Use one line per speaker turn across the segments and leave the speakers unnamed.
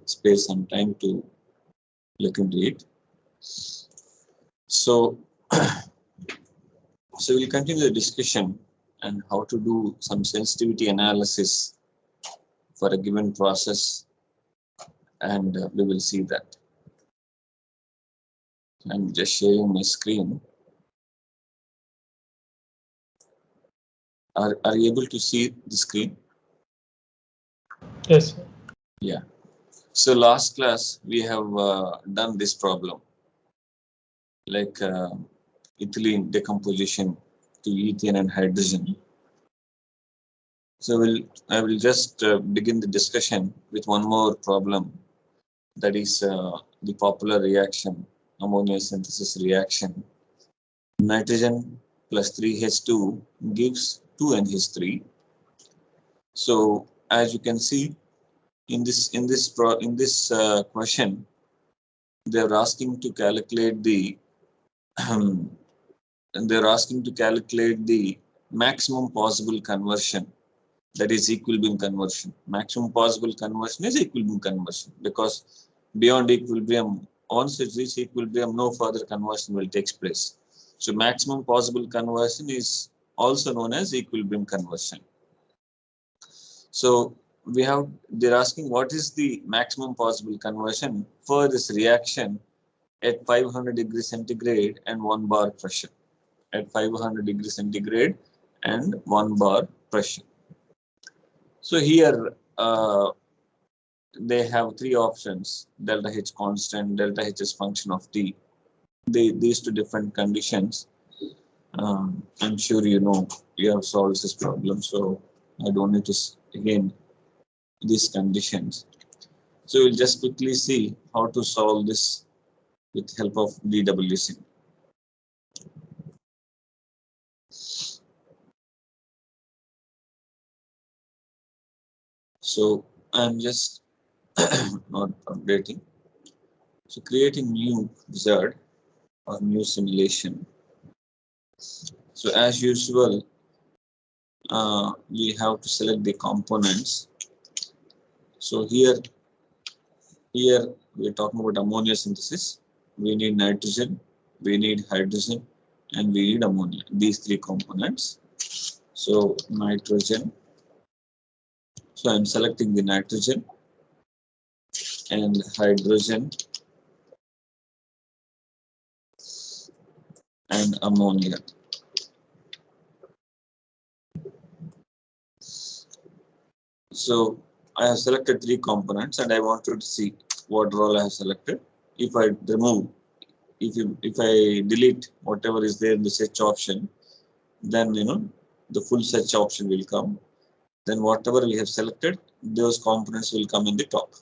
spare some time to look into it. So, so we'll continue the discussion and how to do some sensitivity analysis for a given process, and we will see that. I'm just sharing my screen. Are you able to see the screen?
Yes.
Yeah. So last class we have done this problem, like ethylene decomposition to ethane and hydrogen. So I will just begin the discussion with one more problem, that is the popular reaction, ammonia synthesis reaction. Nitrogen plus 3H2 gives 2NH3. So as you can see in this question, they are asking to calculate the maximum possible conversion, that is equilibrium conversion. Maximum possible conversion is equilibrium conversion, because beyond equilibrium, once it reaches equilibrium, no further conversion will take place. So maximum possible conversion is also known as equilibrium conversion. So they're asking what is the maximum possible conversion for this reaction at 500 degrees centigrade and 1 bar pressure. At 500 degrees centigrade and 1 bar pressure. So here they have three options: delta H constant, delta H is function of T. These two different conditions. I'm sure you have solved this problem, so I don't need to again these conditions. So we'll just quickly see how to solve this with help of DWC. So I'm just not updating. So creating new wizard or new simulation. So as usual, we have to select the components. So here we're talking about ammonia synthesis. We need nitrogen, we need hydrogen, and we need ammonia. These three components. So nitrogen. So I'm selecting the nitrogen and hydrogen and ammonia. So I have selected three components and I wanted to see what role I have selected. If I remove, if I delete whatever is there in the search option, then the full search option will come. Then whatever we have selected, those components will come in the top.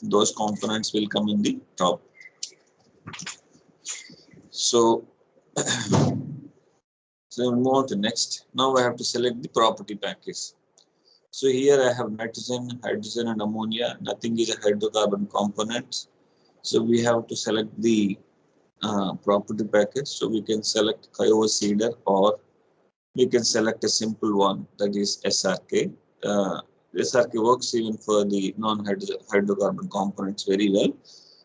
Those components will come in the top. So, so we'll move on to next. Now I have to select the property package. So here I have nitrogen, hydrogen, and ammonia. Nothing is a hydrocarbon component. So we have to select the property package. So we can select Kiowa Cedar, or we can select a simple one, that is SRK. SRK works even for the non-hydrocarbon components very well.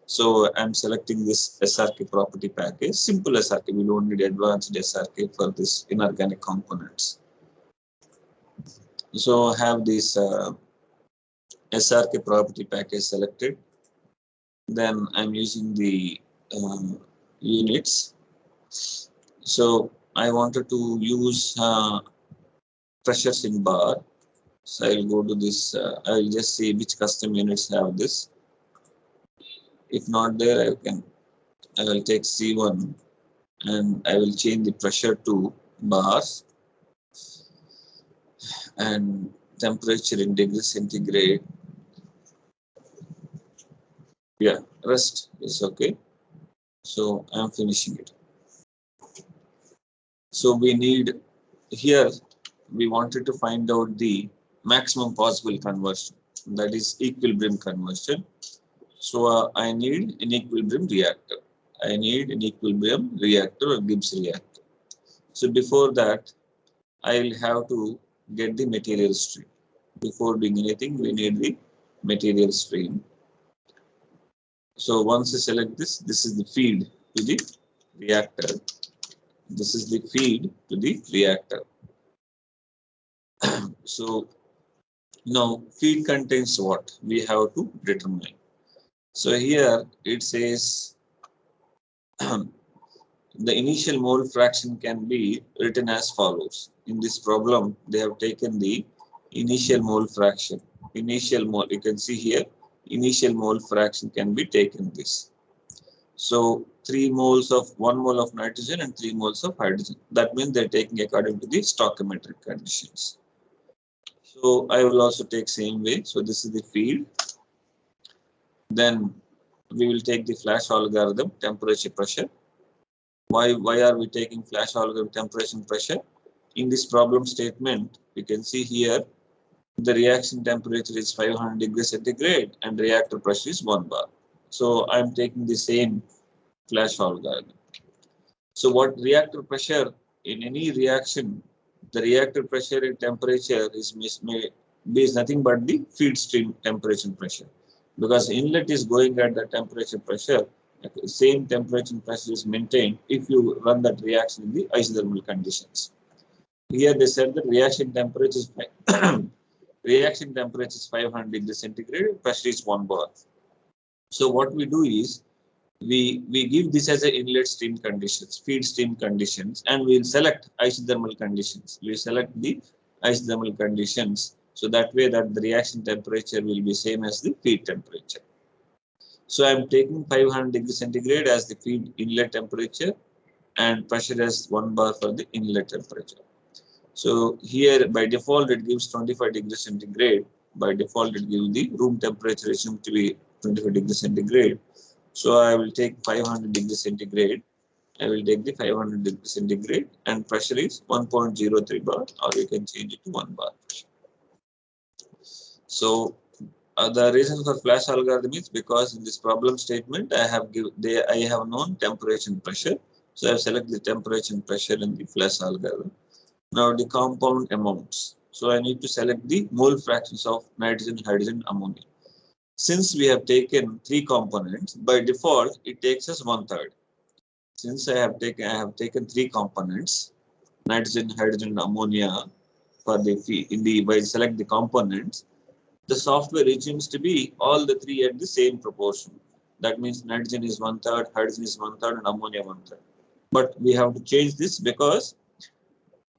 So I'm selecting this SRK property package, simple SRK. We don't need advanced SRK for this inorganic components. So I have this SRK property package selected. Then I'm using the units. So I wanted to use pressures in bar. So I'll go to this. I'll just see which custom units have this. If not there, I will take C1 and I will change the pressure to bars and temperature in degrees centigrade. Yeah, rest is okay. So I'm finishing it. So we need here, we wanted to find out the maximum possible conversion, that is equilibrium conversion. So I need an equilibrium reactor. I need an equilibrium reactor or Gibbs reactor. So before that, I will have to get the material stream. Before doing anything, we need the material stream. So once you select this, this is the feed to the reactor. This is the feed to the reactor. So now feed contains what? We have to determine. So here it says the initial mole fraction can be written as follows. In this problem, they have taken the initial mole fraction. Initial mole, you can see here, initial mole fraction can be taken this. So 1 mole of nitrogen and 3 moles of hydrogen. That means they're taking according to the stoichiometric conditions. So I will also take same way. So this is the feed. Then we will take the flash algorithm, temperature, pressure. Why are we taking flash algorithm, temperature and pressure? In this problem statement, you can see here the reaction temperature is 500 degrees centigrade and reactor pressure is 1 bar. So I'm taking the same flash algorithm. So what reactor pressure in any reaction, the reactor pressure and temperature is nothing but the feed stream temperature and pressure. Because inlet is going at the temperature pressure, same temperature and pressure is maintained if you run that reaction in the isothermal conditions. Here they said that reaction temperature is reaction temperature is 500 degrees centigrade, pressure is 1 bar. So what we do is we give this as a inlet stream conditions, feed stream conditions, and we'll select isothermal conditions. We select the isothermal conditions so that way that the reaction temperature will be same as the feed temperature. So I'm taking 500 degrees centigrade as the feed inlet temperature and pressure as 1 bar for the inlet temperature. So here by default it gives 25 degrees centigrade. By default it gives the room temperature assumed to be 25 degrees centigrade. So I will take 500 degrees centigrade. I will take the 500 degrees centigrade and pressure is 1.03 bar, or you can change it to 1 bar. So the reason for flash algorithm is because in this problem statement I have known temperature and pressure. So I have selected the temperature and pressure in the flash algorithm. Now the compound amounts. So I need to select the mole fractions of nitrogen, hydrogen, ammonia. Since we have taken 3 components, by default it takes us 1/3. Since I have taken 3 components, nitrogen, hydrogen, ammonia, for the by select the components, the software assumes to be all the 3 at the same proportion. That means nitrogen is 1/3, hydrogen is 1/3, and ammonia 1/3. But we have to change this because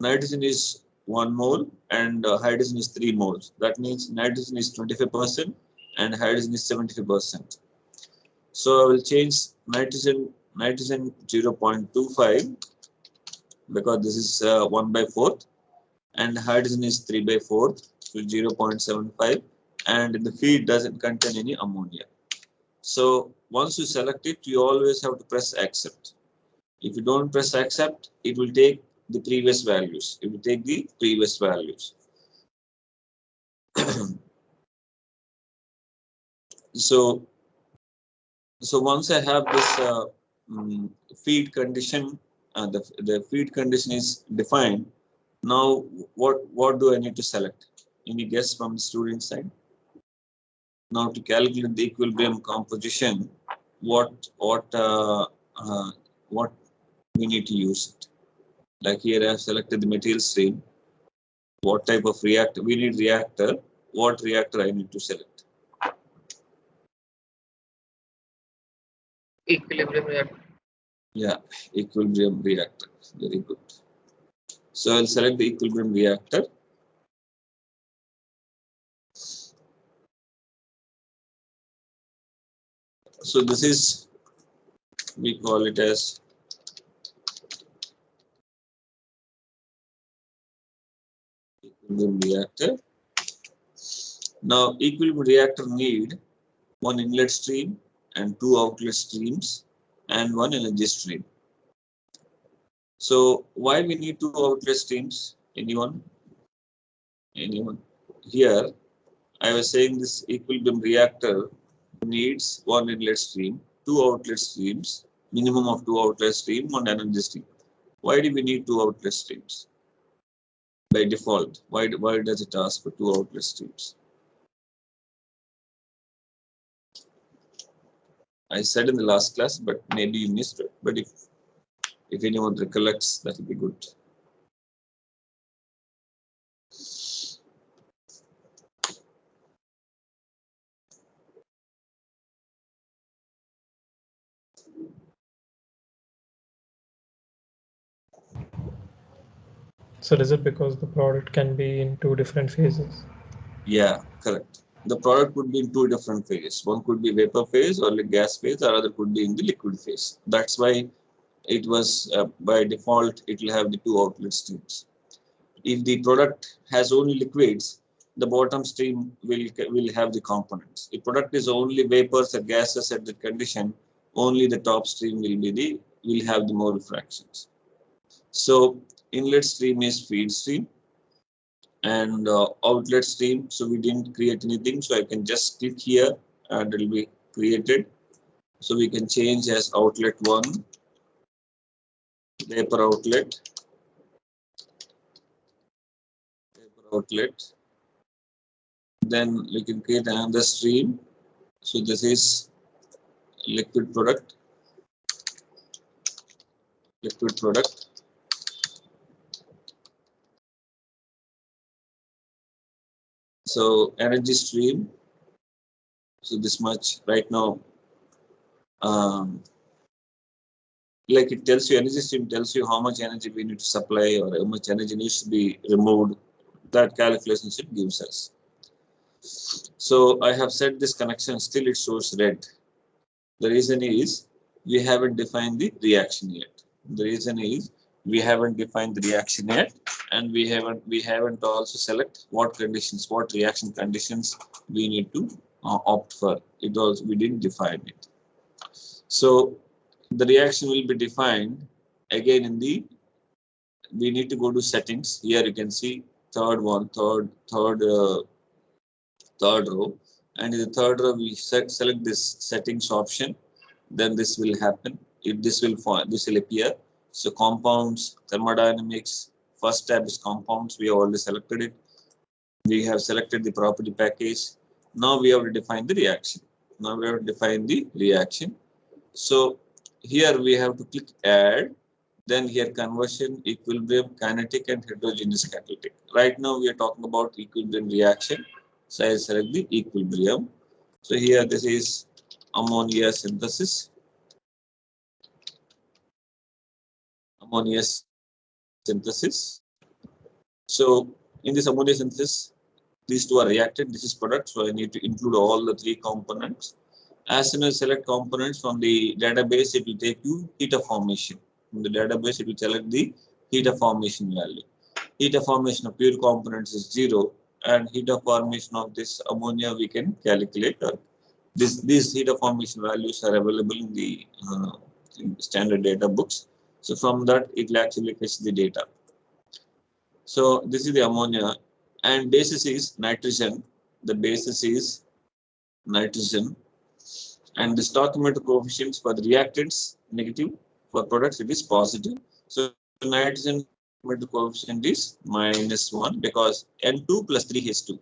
nitrogen is 1 mole and hydrogen is 3 moles. That means nitrogen is 25% and hydrogen is 75%. So I will change nitrogen 0.25 because this is 1/4 and hydrogen is 3/4, so 0.75, and the feed doesn't contain any ammonia. So once you select it, you always have to press accept. If you don't press accept, it will take the previous values. It will take the previous values. So once I have this feed condition, the feed condition is defined. Now what do I need to select? Any guess from the student side? Now to calculate the equilibrium composition, what we need to use it? Like here I have selected the material stream. What type of reactor? We need reactor. What reactor I need to select?
Equilibrium reactor.
Yeah, equilibrium reactor. Very good. So I'll select the equilibrium reactor. So this is, we call it as equilibrium reactor. Now equilibrium reactor need 1 inlet stream and 2 outlet streams and 1 energy stream. So why we need 2 outlet streams? Anyone? Anyone? Here I was saying this equilibrium reactor needs 1 inlet stream, 2 outlet streams, minimum of 2 outlet stream, 1 energy stream. Why do we need 2 outlet streams? By default, why does it ask for 2 outlet streams? I said in the last class, but maybe you missed it. But if anyone recollects, that will be good.
So is it because the product can be in two different phases?
Yeah, correct. The product could be in two different phases. One could be vapor phase or like gas phase, or other could be in the liquid phase. That's why it was by default it will have the two outlet streams. If the product has only liquids, the bottom stream will have the components. If product is only vapors or gases at the condition, only the top stream will have the mole fractions. So inlet stream is feed stream, and outlet stream. So we didn't create anything. So I can just click here and it will be created. So we can change as outlet 1, vapor outlet, vapor outlet. Then we can create another stream. So this is liquid product, liquid product. So energy stream. So this much right now. Like it tells you, energy stream tells you how much energy we need to supply or how much energy needs to be removed. That calculation sheet gives us. So I have set this connection, still it shows red. The reason is we haven't defined the reaction yet. The reason is we haven't defined the reaction yet, and we haven't also select what conditions, what reaction conditions we need to opt for. It also we didn't define it. So the reaction will be defined again in the. We need to go to settings. Here you can see third row, and in the third row we select this settings option. Then this will happen. If this will appear. So compounds, thermodynamics. First tab is compounds. We have already selected it. We have selected the property package. Now we have to define the reaction. Now we have to define the reaction. So here we have to click add. Then here conversion, equilibrium, kinetic, and heterogeneous catalytic. Right now we are talking about equilibrium reaction. So I select the equilibrium. So here this is ammonia synthesis. Ammonia synthesis. So in this ammonia synthesis, these two are reactant. This is product. So I need to include all the three components. As soon as select components from the database, it will take you heat of formation. From the database, it will select the heat of formation value. Heat of formation of pure components is 0, and heat of formation of this ammonia we can calculate. These heat of formation values are available in standard data books. So from that, it will actually fetch the data. So this is the ammonia, and basis is nitrogen. The basis is nitrogen, and the stoichiometric coefficients for the reactants negative, for products it is positive. So nitrogen stoichiometric coefficient is -1 because N2 plus 3H2.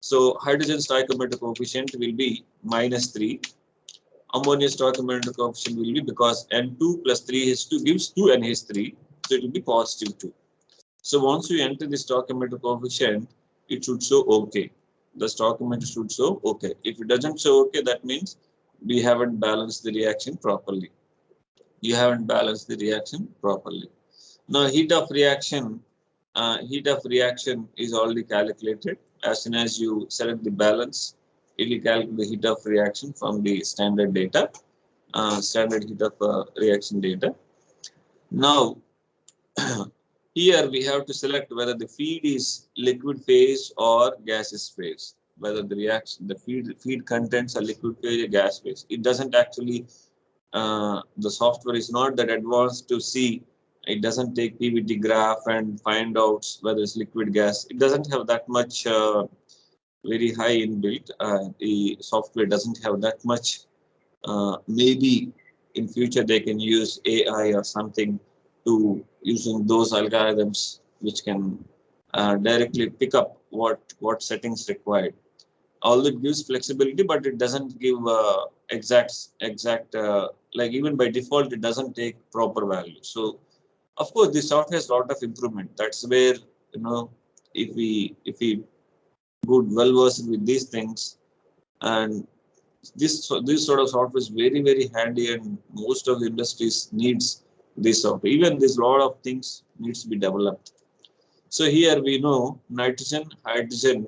So hydrogen stoichiometric coefficient will be -3. Ammonia stoichiometric coefficient will be, because N2 plus 3H2 gives 2NH3, so it will be +2. So once you enter the stoichiometric coefficient, it should show OK. The stoichiometry should show OK. If it doesn't show OK, that means we haven't balanced the reaction properly. You haven't balanced the reaction properly. Now heat of reaction is already calculated. As soon as you select the balance, it will calculate the heat of reaction from the standard data, standard heat of reaction data. Now here we have to select whether the feed is liquid phase or gaseous phase. Whether the feed contents are liquid phase or gas phase. It doesn't actually. The software is not that advanced to see. It doesn't take PVT graph and find out whether it's liquid gas. It doesn't have that much very high inbuilt. The software doesn't have that much. Maybe in future they can use AI or something to using those algorithms which can directly pick up what settings required. although it gives flexibility, but it doesn't give exact like even by default it doesn't take proper value. So of course this software has a lot of improvement. That's where, you know, if we good well versed with these things, and this sort of software is very handy, and most of the industries needs this software. Even this lot of things needs to be developed. So here we know nitrogen, hydrogen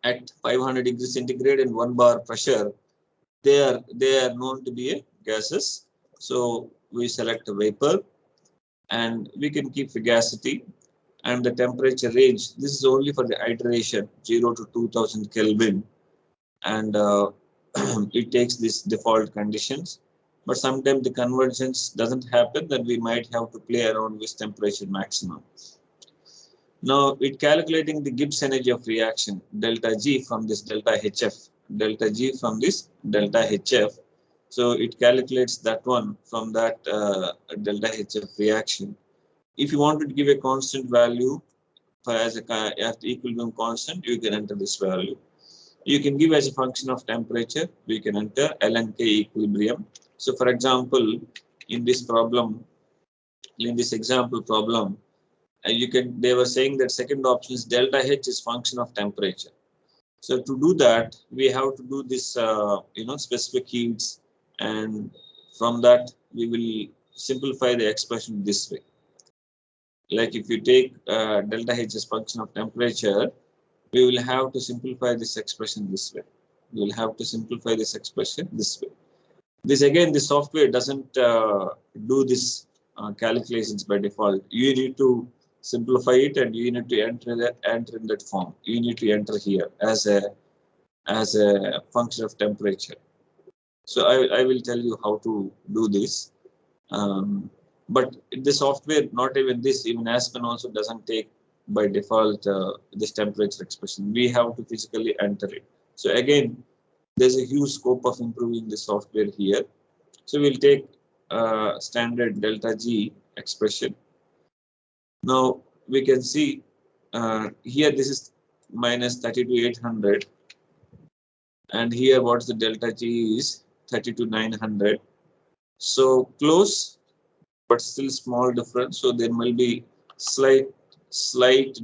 at 500 degrees centigrade and 1 bar pressure, they are known to be a gases. So we select a vapor, and we can keep fugacity and the temperature range. This is only for the iteration 0 to 2000 Kelvin, and it takes these default conditions. But sometimes the convergence doesn't happen, then we might have to play around with temperature maximum. Now it calculating the Gibbs energy of reaction delta G from this delta HF, delta G from this delta HF. So it calculates that one from that delta HF reaction. If you want to give a constant value as the equilibrium constant, you can enter this value. You can give as a function of temperature, we can enter Ln K equilibrium. So for example, in this problem, in this example problem, they were saying that second option is delta H is function of temperature. So to do that, we have to do this, specific heats, and from that we will simplify the expression this way. Like if you take delta H as function of temperature, we will have to simplify this expression this way. We will have to simplify this expression this way. This again, the software doesn't do this calculations by default. You need to simplify it, and you need to enter in that form. You need to enter here as a function of temperature. So I will tell you how to do this. But the software, not even this, even Aspen also doesn't take by default this temperature expression. We have to physically enter it. So again, there's a huge scope of improving the software here. So we'll take standard delta G expression. Now we can see here this is minus 32,800, and here what's the delta G is 32,900. So close, but still small difference. So there will be slight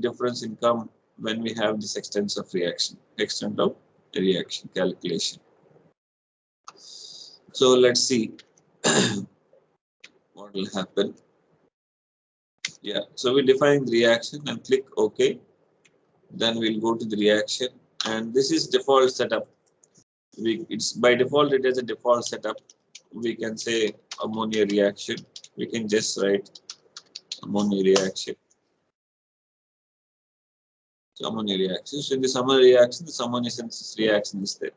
difference in come when we have this extent of reaction calculation. So let's see what will happen. Yeah, so we define the reaction and click OK. Then we'll go to the reaction, and this is default setup. It's by default, it is a default setup. We can say ammonia reaction. We can just write ammonia reaction. So ammonia reaction. So in this ammonia reaction, the ammonia synthesis reaction is there.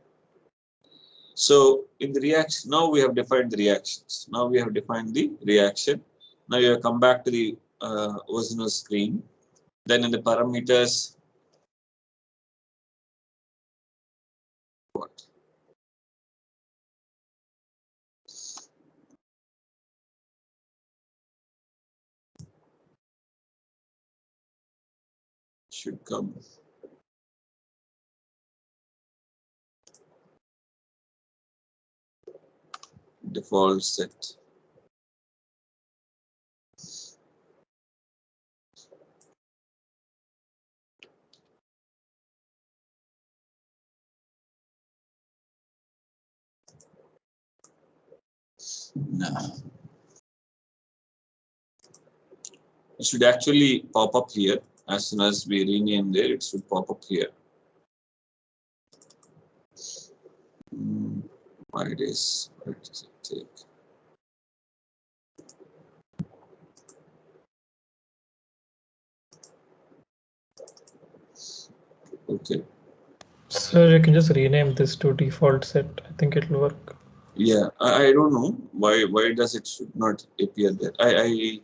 So in the reaction, now we have defined the reactions. Now we have defined the reaction. Now you have come back to the original screen. Then in the parameters, what? Should come. Default set. No. It should actually pop up here. As soon as we rename there, it should pop up here. Why does it take? Okay.
So you can just rename this to default set. I think it'll work.
Yeah, I don't know why does it should not appear there. I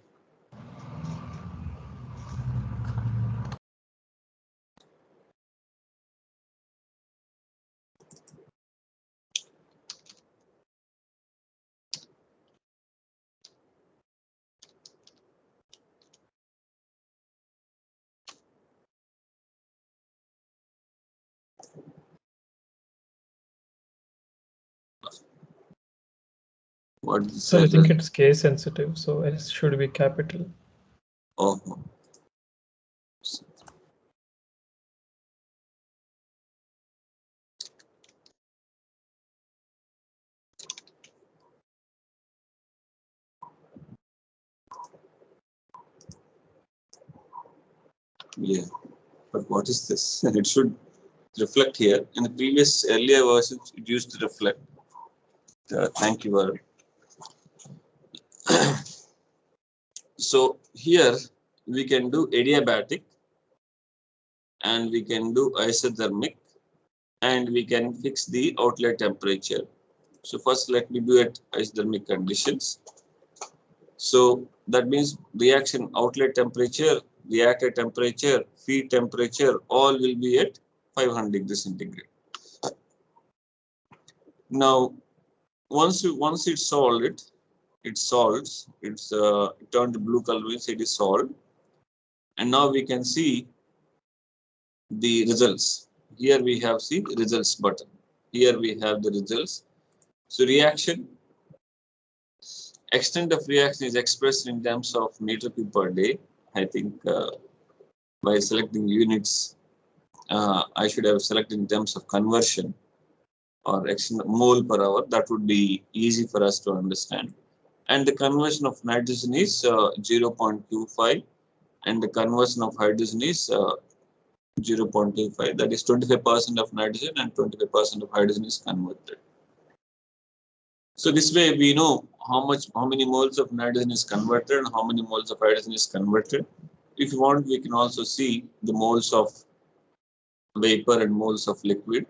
What is
Sir, I think
result?
it's case sensitive, so S should be capital.
Oh, yeah. But what is this? It should reflect here. In the previous earlier versions, it used to reflect. Thank you, Varun. So here we can do adiabatic and we can do isothermic and we can fix the outlet temperature. So first let me do at isothermic conditions. So that means reaction outlet temperature, reactor temperature, feed temperature, all will be at 500 degrees centigrade. Now, once it's solved, it solves. It's turned blue color means it is solved, and now we can see the results. Here we have seen results button. Here we have the results. So reaction extent of reaction is expressed in terms of meter cube per day. I think by selecting units, I should have selected in terms of conversion or mole per hour. That would be easy for us to understand. And the conversion of nitrogen is 0.25 and the conversion of hydrogen is 0.25. That is 25% of nitrogen and 25% of hydrogen is converted. So this way we know how many moles of nitrogen is converted and how many moles of hydrogen is converted. If you want, we can also see the moles of vapor and moles of liquid.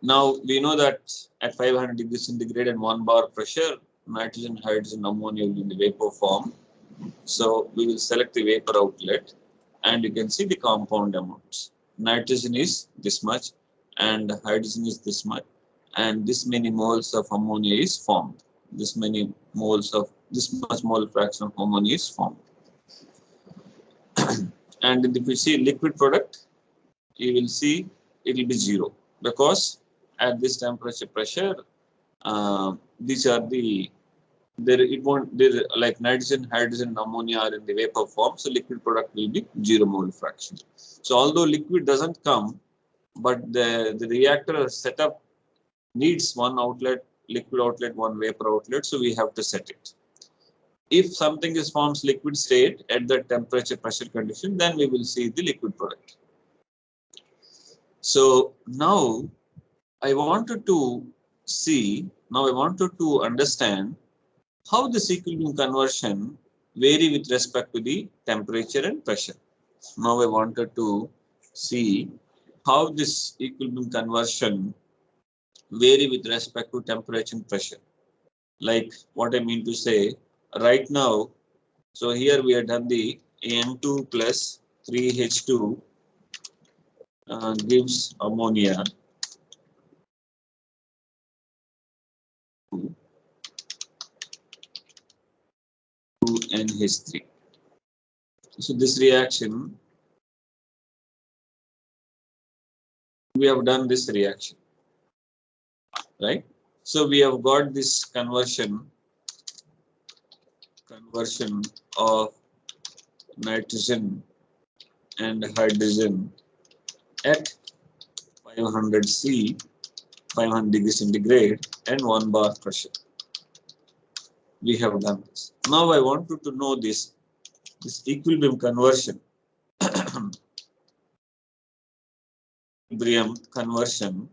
Now we know that at 500 degrees centigrade and 1 bar pressure, nitrogen, hydrogen, ammonia will be in the vapor form. So we will select the vapor outlet and you can see the compound amounts. Nitrogen is this much and hydrogen is this much and this many moles of ammonia is formed. This many moles of this much mole fraction of ammonia is formed. And if you see liquid product, you will see it will be 0 because at this temperature pressure, these are the there it won't there like nitrogen, hydrogen, and ammonia are in the vapor form, so liquid product will be 0 mole fraction. So although liquid doesn't come, but the reactor setup needs one outlet, liquid outlet, one vapor outlet, so we have to set it. If something is forms liquid state at the temperature pressure condition, then we will see the liquid product. So now I wanted to understand how this equilibrium conversion vary with respect to the temperature and pressure. Now I wanted to see how this equilibrium conversion vary with respect to temperature and pressure. Like what I mean to say, right now, so here we have done the N2 plus 3H2 gives ammonia 2NH3. So this reaction, we have done this reaction, right? So we have got this conversion of nitrogen and hydrogen at 500 C, 500 degrees centigrade and 1 bar pressure. We have done this. Now I want you to know this equilibrium conversion. equilibrium conversion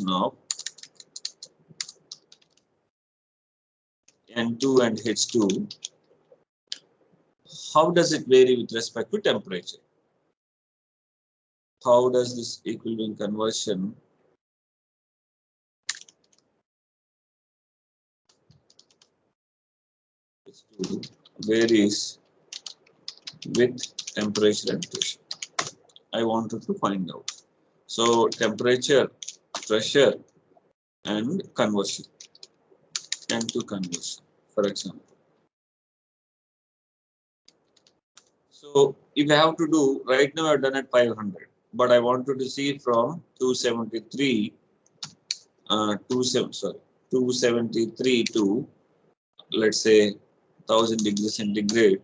of N2 and H2. How does it vary with respect to temperature? How does this equilibrium conversion varies with temperature and pressure? I wanted to find out. So temperature, pressure, and conversion, N2 conversion, for example. So if I have to do, right now I've done at 500, but I wanted to see from 273 273 to, let's say, 1000 degrees centigrade.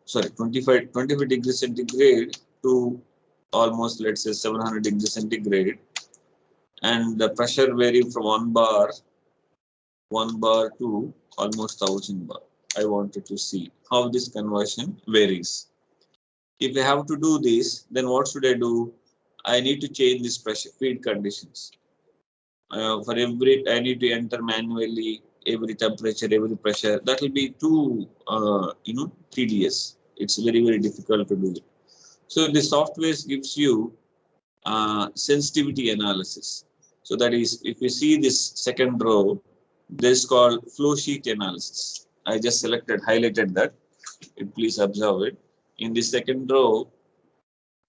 Sorry, 25 degrees centigrade to almost, let's say, 700 degrees centigrade, and the pressure vary from 1 bar to almost 1000 bar. I wanted to see how this conversion varies. If I have to do this, then what should I do? I need to change this pressure feed conditions. For every, I need to enter manually every temperature, every pressure. That will be too, tedious. It's very difficult to do it. So the software gives you sensitivity analysis. So that is, if you see this second row, this is called flow sheet analysis. I just highlighted that. Please observe it. In the second row,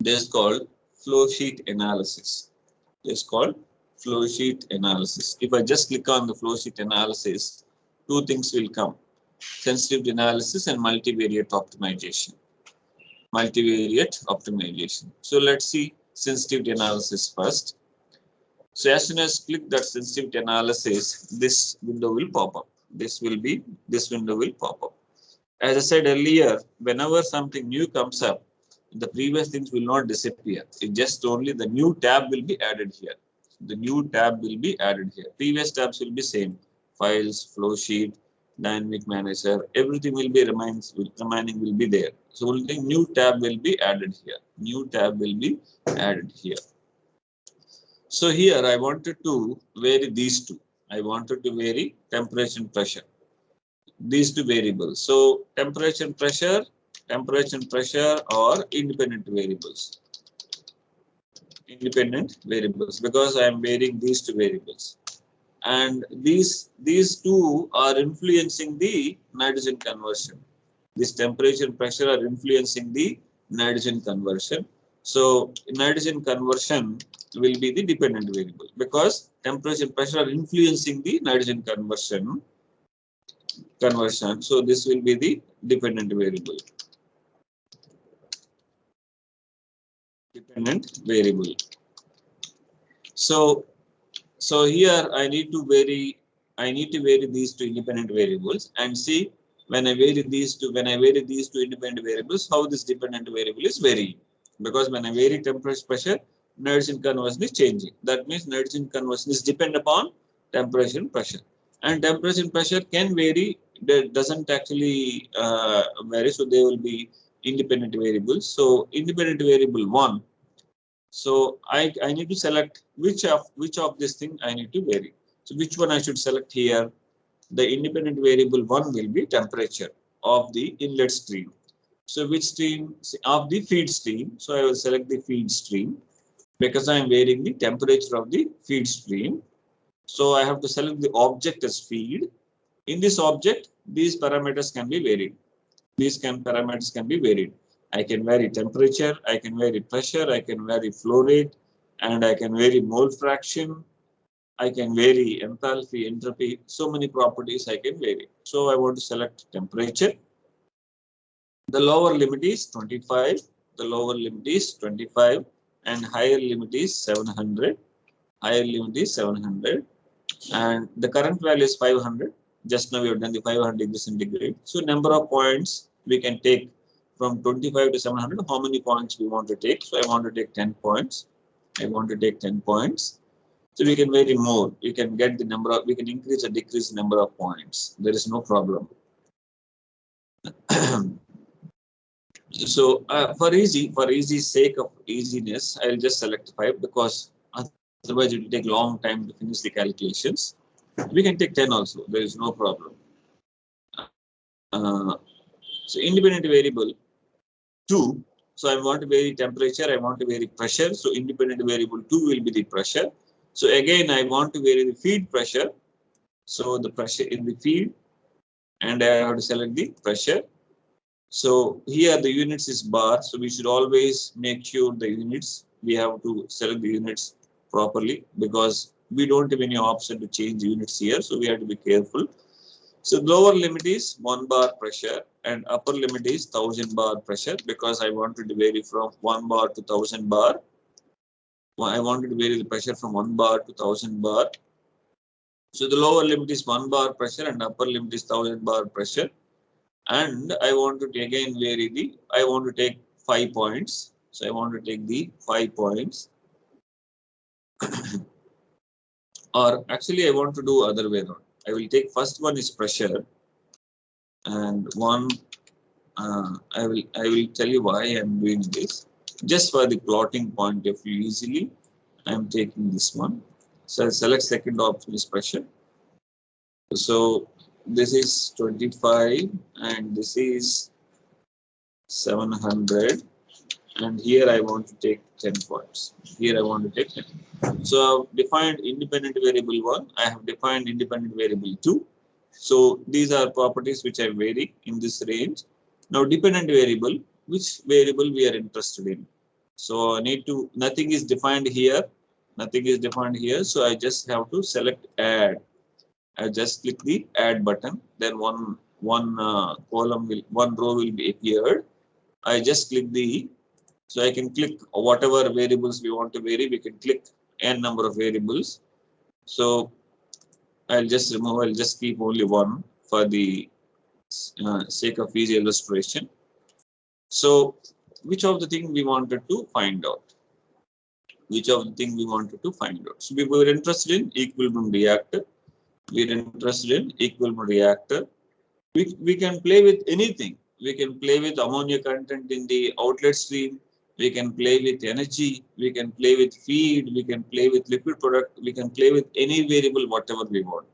this is called flow sheet analysis. This is called flow sheet analysis. If I just click on the flow sheet analysis, two things will come: sensitivity analysis and multivariate optimization. So let's see sensitivity analysis first. So as soon as click that sensitivity analysis, this window will pop up. This window will pop up. As I said earlier, whenever something new comes up, the previous things will not disappear. It just only the new tab will be added here. The new tab will be added here. Previous tabs will be same. Files, flow sheet, dynamic manager, everything will be remaining will be there. So only new tab will be added here. New tab will be added here. So here I wanted to vary these two. I wanted to vary temperature and pressure. These two variables. So temperature and pressure are independent variables. Because I am varying these two variables. And these two are influencing the nitrogen conversion. This temperature and pressure are influencing the nitrogen conversion. So nitrogen conversion will be the dependent variable because temperature and pressure are influencing the nitrogen conversion. So this will be the dependent variable. So here I need to vary these two independent variables and see when I vary these two independent variables, how this dependent variable is varying. Because when I vary temperature pressure, nitrogen conversion is changing. That means nitrogen conversion is dependent upon temperature and pressure. And temperature and pressure can vary, doesn't actually vary, so they will be independent variables. So independent variable 1. So I need to select which of this thing I need to vary. So which one I should select here? The independent variable 1 will be temperature of the inlet stream. So which stream? Of the feed stream. So I will select the feed stream because I am varying the temperature of the feed stream. So I have to select the object as feed. In this object, these parameters can be varied. Parameters can be varied. I can vary temperature, I can vary pressure, I can vary flow rate, and I can vary mole fraction. I can vary enthalpy, entropy. So many properties I can vary. So I want to select temperature. The lower limit is 25. And higher limit is 700. And the current value is 500. Just now we have done the 500 degrees centigrade. So number of points we can take from 25 to 700. How many points we want to take? So I want to take 10 points. So we can vary more. We can get the number of, we can increase or decrease the number of points. There is no problem. So for easy sake of easiness, I'll just select 5 because otherwise it will take long time to finish the calculations. We can take 10 also. There is no problem. So independent variable 2. So I want to vary temperature. I want to vary pressure. So independent variable 2 will be the pressure. So again, I want to vary the feed pressure. So the pressure in the feed, and I have to select the pressure. So here the units is bar. So we should always make sure the units, we have to select the units properly because we don't have any option to change units here. So we have to be careful. So lower limit is 1 bar pressure and upper limit is 1000 bar pressure because I wanted to vary from 1 bar to 1000 bar. I wanted to vary the pressure from 1 bar to 1000 bar. So the lower limit is 1 bar pressure and upper limit is 1000 bar pressure. And I want to again vary the, I want to take 5 points. So I want to take the 5 points. Or actually I want to do other way around. I will take first one is pressure and one I will tell you why I am doing this. Just for the plotting point of view easily, I am taking this one. So I select second option is pressure. So this is 25 and this is 700 and here I want to take 10 points. Here I want to take 10. So I've defined independent variable 1. I have defined independent variable 2. So these are properties which I vary in this range. Now dependent variable, which variable we are interested in. So I need to, nothing is defined here. Nothing is defined here. So I just have to select add. I just click the add button. Then one column will, one row will be appeared. I just click the, so I can click whatever variables we want to vary. We can click n number of variables. So I'll just remove, I'll just keep only one for the sake of easy illustration. So which of the thing we wanted to find out? Which of the thing we wanted to find out? So we were interested in equilibrium reactor. We are interested in equilibrium reactor. We can play with anything. We can play with ammonia content in the outlet stream. We can play with energy. We can play with feed. We can play with liquid product. We can play with any variable, whatever we want.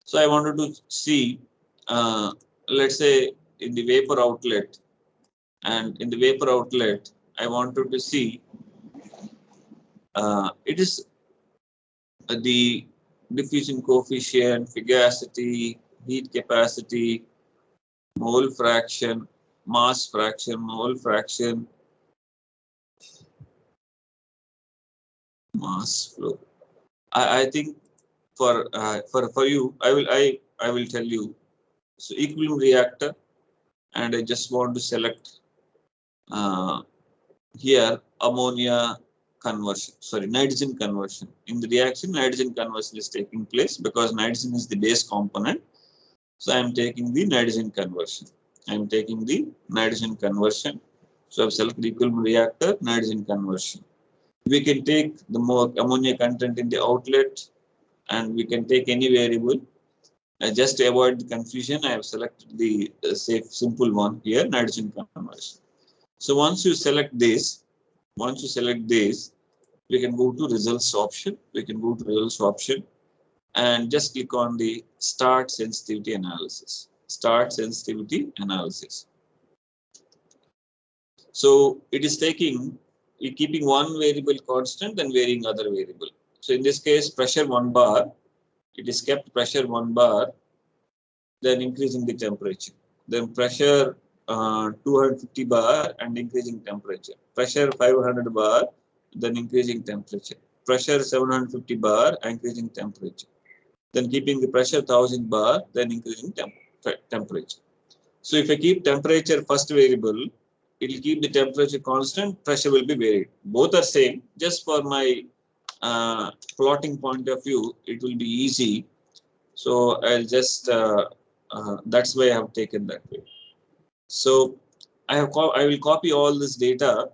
So I wanted to see, let's say in the vapor outlet, and in the vapor outlet, I wanted to see it is the diffusion coefficient, fugacity, heat capacity, mole fraction, mass fraction, mole fraction, mass flow. I think for you, I will tell you. So equilibrium reactor, and I just want to select here ammonia conversion. Sorry, nitrogen conversion. In the reaction, nitrogen conversion is taking place because nitrogen is the base component. So I am taking the nitrogen conversion. I am taking the nitrogen conversion. So I've selected equilibrium reactor, nitrogen conversion. We can take the more ammonia content in the outlet and we can take any variable. Just to avoid the confusion, I have selected the safe, simple one here, nitrogen conversion. So once you select this, we can go to results option. We can go to results option and just click on the start sensitivity analysis. Start sensitivity analysis. So it is keeping one variable constant and varying other variable. So in this case, pressure 1 bar, it is kept pressure 1 bar, then increasing the temperature. Then pressure 250 bar and increasing temperature. Pressure 500 bar, then increasing temperature. Pressure 750 bar, increasing temperature. Then keeping the pressure 1000 bar, then increasing temperature. So if I keep temperature first variable, it will keep the temperature constant, pressure will be varied. Both are same. Just for my plotting point of view, it will be easy. So I'll just, that's why I have taken that way. So I will copy all this data.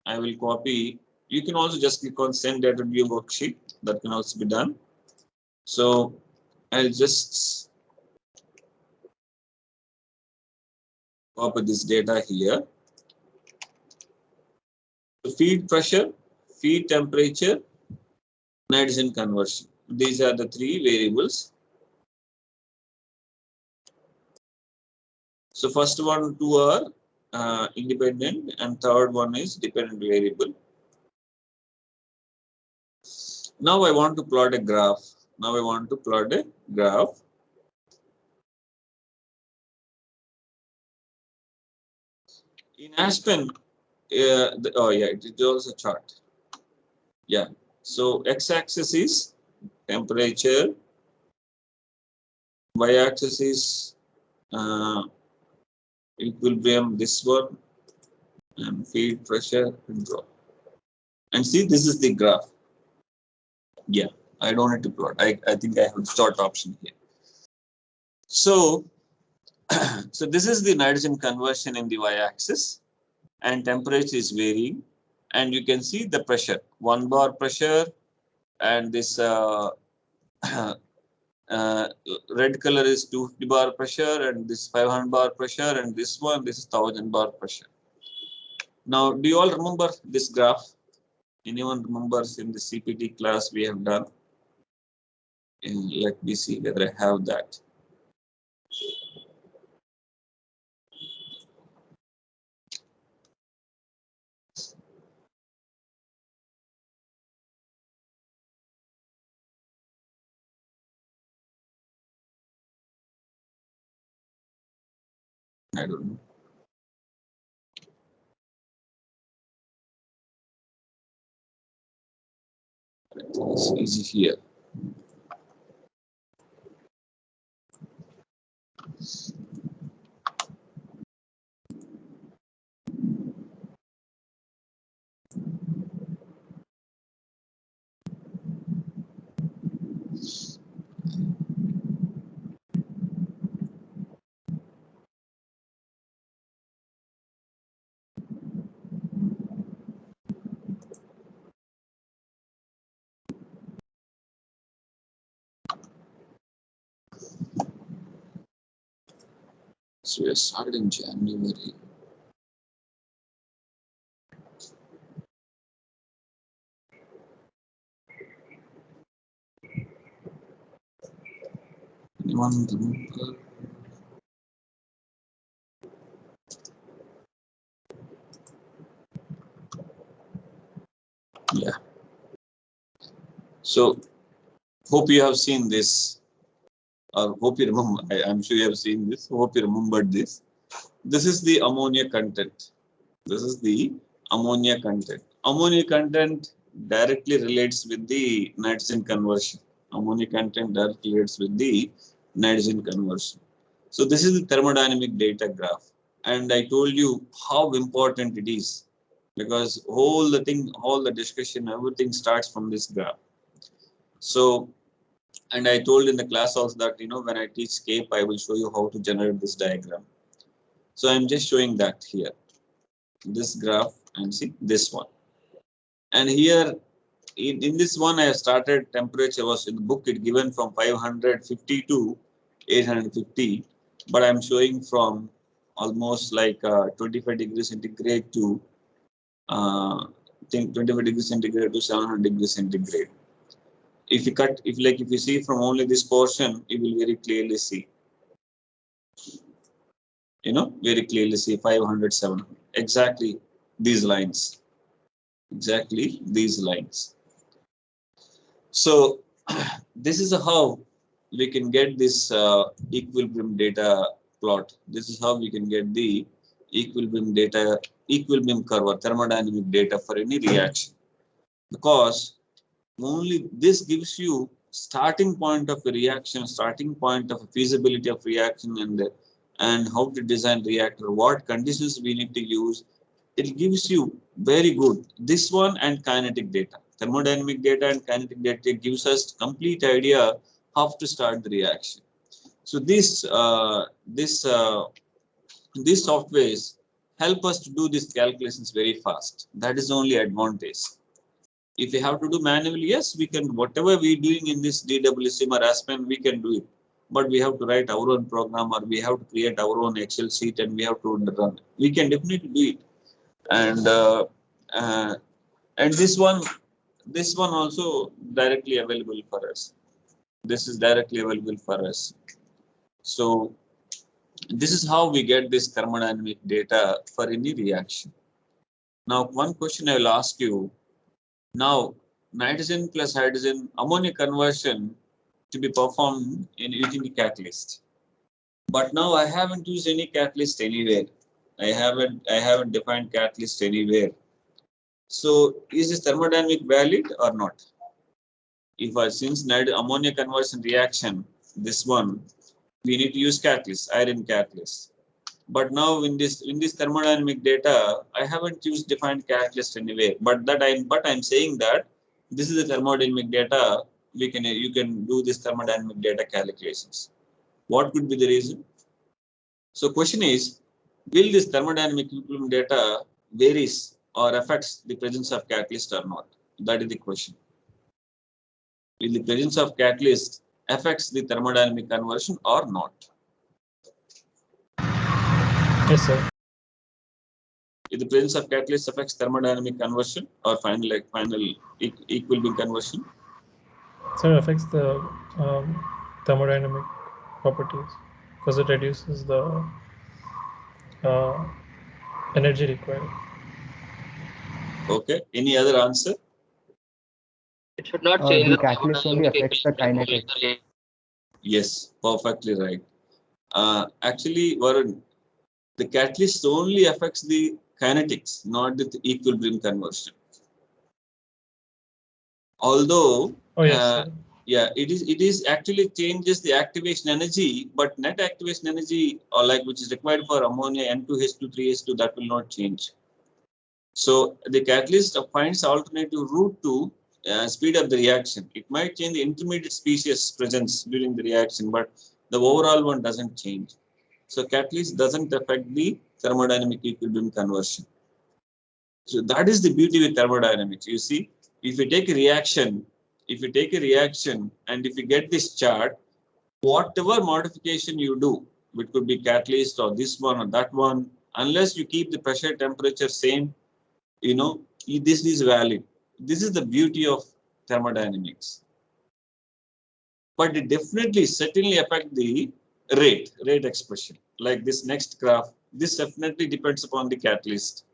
I will copy. You can also just click on send data view worksheet. That can also be done. So I'll just copy this data here. Feed pressure, feed temperature, nitrogen conversion. These are the three variables. So first one, two are independent, and third one is dependent variable. Now I want to plot a graph. In Aspen, oh yeah, it is also chart. Yeah. So x-axis is temperature, y-axis is equilibrium, this one, and feed pressure and drop. And see, this is the graph. Yeah, I don't need to plot. I think I have the short option here. So, so this is the nitrogen conversion in the y-axis, and temperature is varying, and you can see the pressure, 1 bar pressure, and this red color is 250 bar pressure, and this 500 bar pressure, and this one, this is 1000 bar pressure. Now, do you all remember this graph? Anyone remembers in the CPT class we have done? Let me see whether I have that. I don't know. It's easy here. So we are started in January. Anyone remember? Yeah. So hope you have seen this, or hope you remember. I'm sure you have seen this. Hope you remembered this. This is the ammonia content. This is the ammonia content. Ammonia content directly relates with the nitrogen conversion. Ammonia content directly relates with the nitrogen conversion. So this is the thermodynamic data graph. And I told you how important it is, because all the discussion, everything starts from this graph. So, and I told in the class also that, when I teach CAPE, I will show you how to generate this diagram. So I'm just showing that here, this graph, and see this one. And here in this one, I have started temperature was in the book it given from 550 to 850, but I'm showing from almost like 25 degrees centigrade to 25 degrees centigrade to 700 degrees centigrade. If you see from only this portion, you will very clearly see, very clearly see 500, 700, exactly these lines, So this is how we can get this equilibrium data plot. This is how we can get the equilibrium curve or thermodynamic data for any reaction, because only this gives you starting point of a reaction, starting point of a feasibility of reaction, and how to design reactor, what conditions we need to use. It gives you very good this one, and kinetic data, thermodynamic data and kinetic data gives us complete idea how to start the reaction. So these softwares help us to do these calculations very fast. That is the only advantage. If we have to do manually, yes, we can. Whatever we're doing in this DWSIM or Aspen, we can do it. But we have to write our own program, or we have to create our own Excel sheet, and we have to run. We can definitely do it. And uh, and this one also directly available for us. This is directly available for us. So this is how we get this thermodynamic data for any reaction. Now, one question I will ask you. Now, nitrogen plus hydrogen ammonia conversion to be performed in using a catalyst. But now I haven't used any catalyst anywhere. I haven't defined catalyst anywhere. So is this thermodynamic valid or not? If since ammonia conversion reaction, this one, we need to use catalyst, iron catalyst. But now in this thermodynamic data, I haven't used defined catalyst anywhere. But I'm saying that this is the thermodynamic data. You can do this thermodynamic data calculations. What could be the reason? So question is, will this thermodynamic equilibrium data varies or affects the presence of catalyst or not? That is the question. Will the presence of catalyst affects the thermodynamic conversion or not?
Yes, sir.
If the presence of catalyst affects thermodynamic conversion or final equilibrium conversion?
So it affects the thermodynamic properties because it reduces the uh, energy required.
Okay. Any other answer?
It should not change
The
the
catalyst only
thermodynamic
affects the
equilibrium.
kinetics.
Yes, perfectly right. Actually, Varun, the catalyst only affects the kinetics, not the equilibrium conversion. Although,
Oh yes, sir.
yeah, it is actually changes the activation energy, but net activation energy, or like which is required for ammonia N2H2 3H2, that will not change. So the catalyst finds alternative route to speed up the reaction. It might change the intermediate species presence during the reaction, but the overall one doesn't change. So catalyst doesn't affect the thermodynamic equilibrium conversion. So that is the beauty with thermodynamics. You see, if you take a reaction, and if you get this chart, whatever modification you do, it could be catalyst or this one or that one, unless you keep the pressure temperature same, this is valid. This is the beauty of thermodynamics. But it definitely certainly affect the rate expression. Like this next graph, this definitely depends upon the catalyst.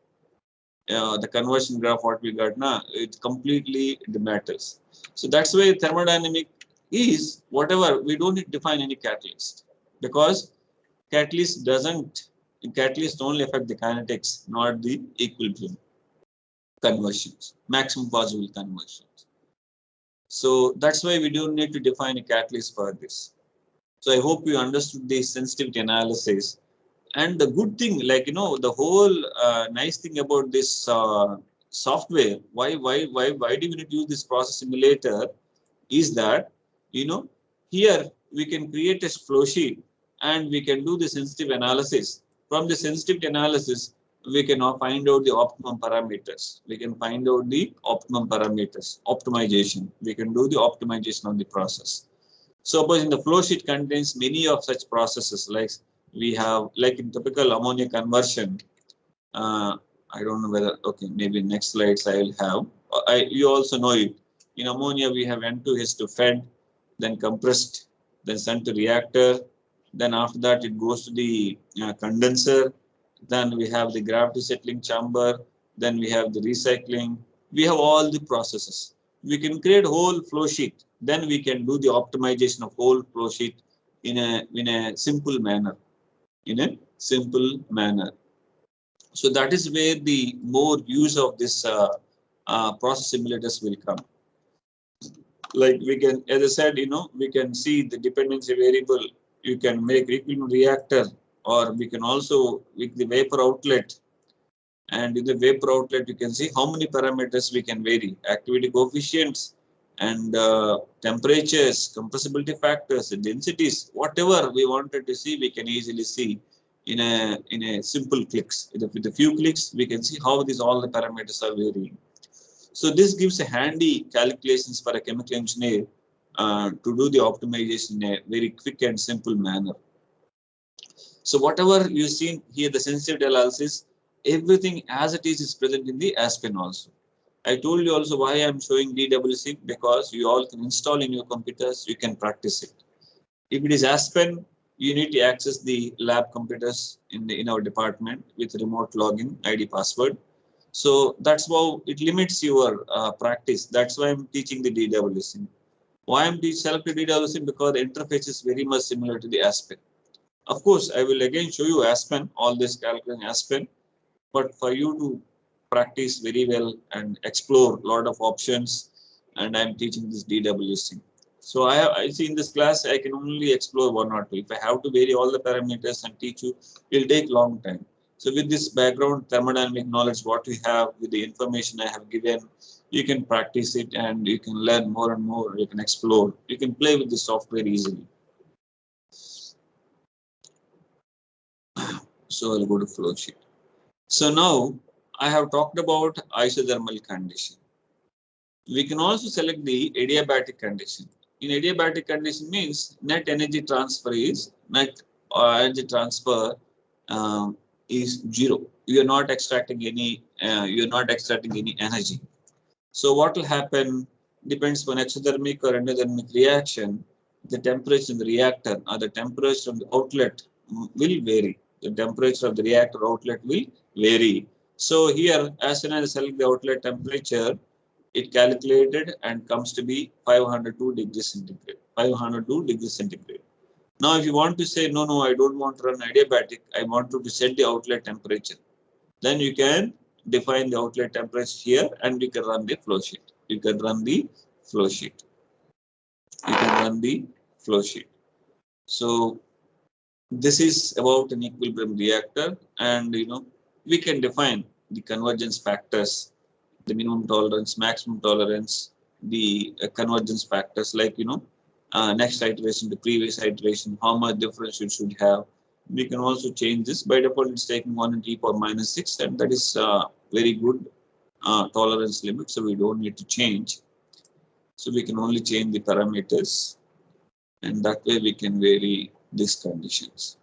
The conversion graph what we got now, it completely matters. So that's why thermodynamic is whatever, we don't need to define any catalyst, because catalyst only affect the kinetics, not the equilibrium conversions, maximum possible conversions. So that's why we don't need to define a catalyst for this. So I hope you understood the sensitivity analysis. And the good thing, the whole nice thing about this software, why do we need to use this process simulator, is that, here we can create a flow sheet and we can do the sensitive analysis. From the sensitivity analysis, we can now find out the optimum parameters. We can find out the optimum parameters, optimization. We can do the optimization of the process. Suppose in the flow sheet contains many of such processes, like we have, like in typical ammonia conversion. I don't know whether, okay, maybe next slides I will have. You also know it. In ammonia, we have N2H2 fed, then compressed, then sent to reactor. Then after that, it goes to the condenser. Then we have the gravity settling chamber. Then we have the recycling. We have all the processes. We can create whole flow sheet. Then we can do the optimization of whole flow sheet in a simple manner. So that is where the more use of this process simulators will come. Like we can, as I said, we can see the dependency variable. You can make equilibrium reactor, or we can also with the vapor outlet. And in the vapor outlet, you can see how many parameters we can vary: activity coefficients and temperatures, compressibility factors, densities, whatever we wanted to see, we can easily see in a simple clicks. With a few clicks, we can see how these all the parameters are varying. So this gives a handy calculations for a chemical engineer to do the optimization in a very quick and simple manner. So whatever you see here, the sensitivity analysis, everything as it is present in the Aspen also. I told you also why I'm showing DWC, because you all can install in your computers, you can practice it. If it is Aspen, you need to access the lab computers in our department with remote login, ID, password. So that's how it limits your practice. That's why I'm teaching the DWC. Why I'm selected DWC? Because the interface is very much similar to the Aspen. Of course, I will again show you Aspen, all this calculating Aspen, but for you to practice very well and explore a lot of options, and I'm teaching this DWC. So I see in this class, I can only explore one or two. If I have to vary all the parameters and teach you, it will take long time. So with this background thermodynamic knowledge, what we have with the information I have given, you can practice it and you can learn more and more. You can explore. You can play with the software easily. So I'll go to flow sheet. So now I have talked about isothermal condition. We can also select the adiabatic condition. In adiabatic condition means net energy transfer is energy transfer is zero. You are not extracting any. You are not extracting any energy. So what will happen depends on exothermic or endothermic reaction. The temperature in the reactor or the temperature of the outlet will vary. The temperature of the reactor outlet will vary. So here, as soon as I select the outlet temperature, it calculated and comes to be 502 degrees centigrade. 502 degrees centigrade. Now, if you want to say, no, I don't want to run adiabatic, I want to set the outlet temperature, then you can define the outlet temperature here and you can run the flow sheet. You can run the flow sheet. You can run the flow sheet. So this is about an equilibrium reactor, and we can define the convergence factors, the minimum tolerance, maximum tolerance, the convergence factors, like next iteration, the previous iteration, how much difference you should have. We can also change this. By default, it's taking 1 and e power minus 6, and that is very good tolerance limit, so we don't need to change. So we can only change the parameters, and that way we can vary these conditions.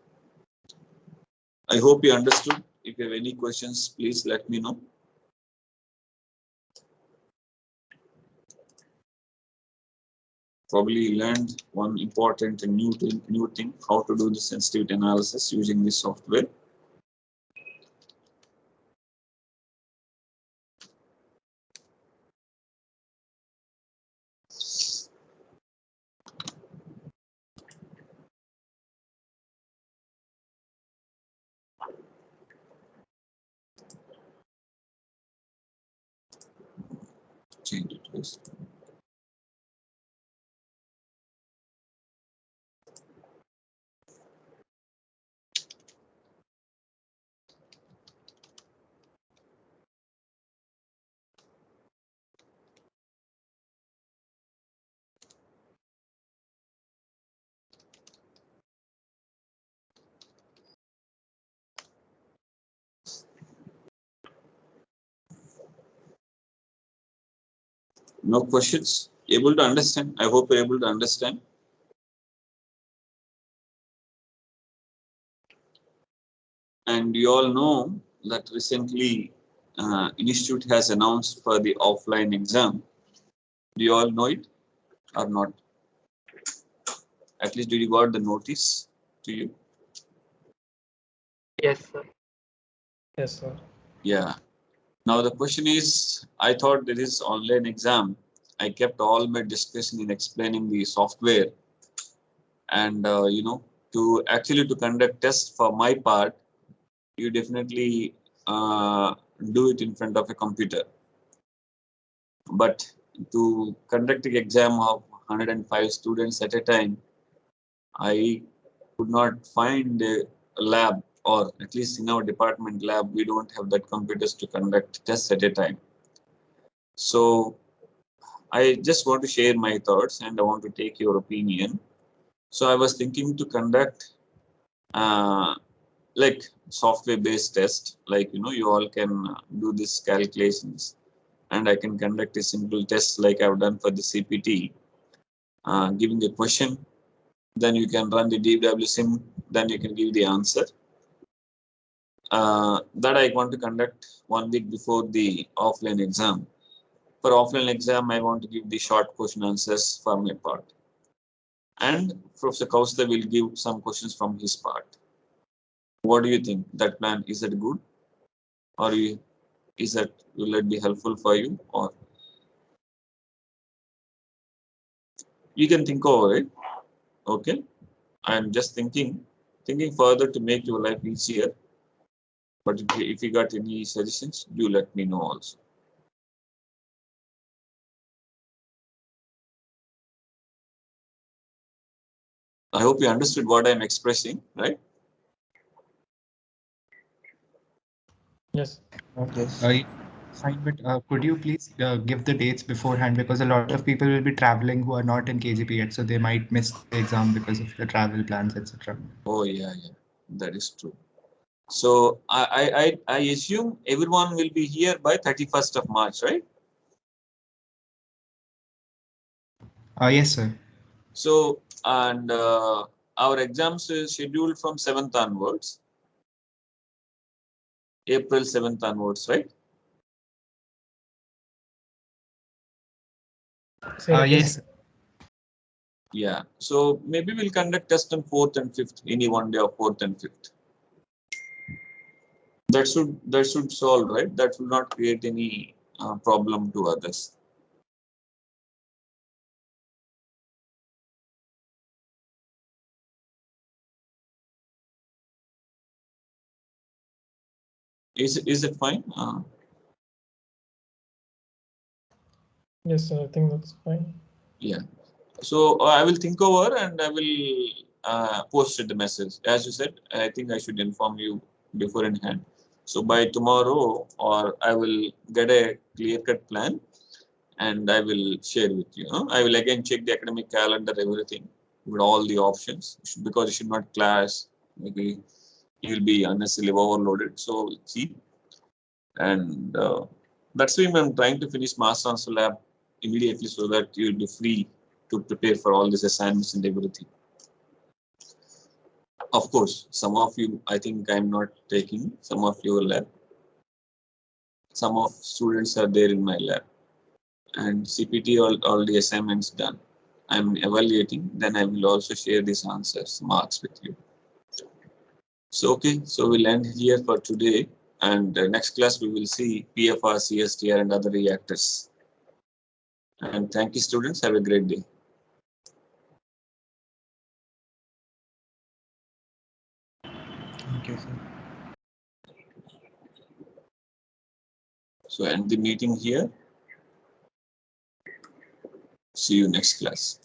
I hope you understood. If you have any questions, please let me know. Probably learned one important and new thing, how to do the sensitivity analysis using this software. Change it, please. No questions? Able to understand? I hope you're able to understand. And you all know that recently institute has announced for the offline exam. Do you all know it or not? At least did you got the notice to you?
Yes, sir.
Yes, sir.
Yeah. Now the question is, I thought there is online exam. I kept all my discussion in explaining the software, and to conduct test for my part, you definitely do it in front of a computer. But to conduct an exam of 105 students at a time, I could not find a lab, or at least in our department lab, we don't have that computers to conduct tests at a time. So I just want to share my thoughts and I want to take your opinion. So I was thinking to conduct like software based test, like you all can do these calculations and I can conduct a simple test like I've done for the CPT, giving a question, then you can run the DW sim, then you can give the answer. That I want to conduct 1 week before the offline exam. For offline exam, I want to give the short question answers for my part. And Professor Kausta will give some questions from his part. What do you think? That plan, is it good? Or will it be helpful for you? Or you can think over it. Okay. I'm just thinking further to make your life easier. But if you got any suggestions, do let me know also. I hope you understood what I'm expressing, right?
Yes.
Yes.
Fine, but could you please give the dates beforehand, because a lot of people will be traveling who are not in KGP yet, so they might miss the exam because of the travel plans, etc.
Oh yeah, that is true. So I assume everyone will be here by 31st of March, right?
Yes, sir.
So, and our exams is scheduled from 7th onwards, April 7th onwards, right?
Yes.
Yeah. So maybe we'll conduct test on 4th and 5th, any one day of 4th and 5th. That should solve, right? That will not create any problem to others. Is it fine?
Yes, sir, I think that's fine.
Yeah. So I will think over and I will post the message. As you said, I think I should inform you before in hand. So by tomorrow, or I will get a clear-cut plan and I will share with you. I will again check the academic calendar, everything with all the options, because it should not clash. Maybe you will be unnecessarily overloaded. So see, and that's why I'm trying to finish Master Answer Lab immediately so that you'll be free to prepare for all these assignments and everything. Of course, some of you, I think I'm not taking some of your lab. Some of students are there in my lab, and CPT all the assignments done. I'm evaluating. Then I will also share these answers, marks with you. So okay, so we'll end here for today, and next class we will see PFR, CSTR, and other reactors. And thank you, students. Have a great day.
Thank you, sir.
So end the meeting here. See you next class.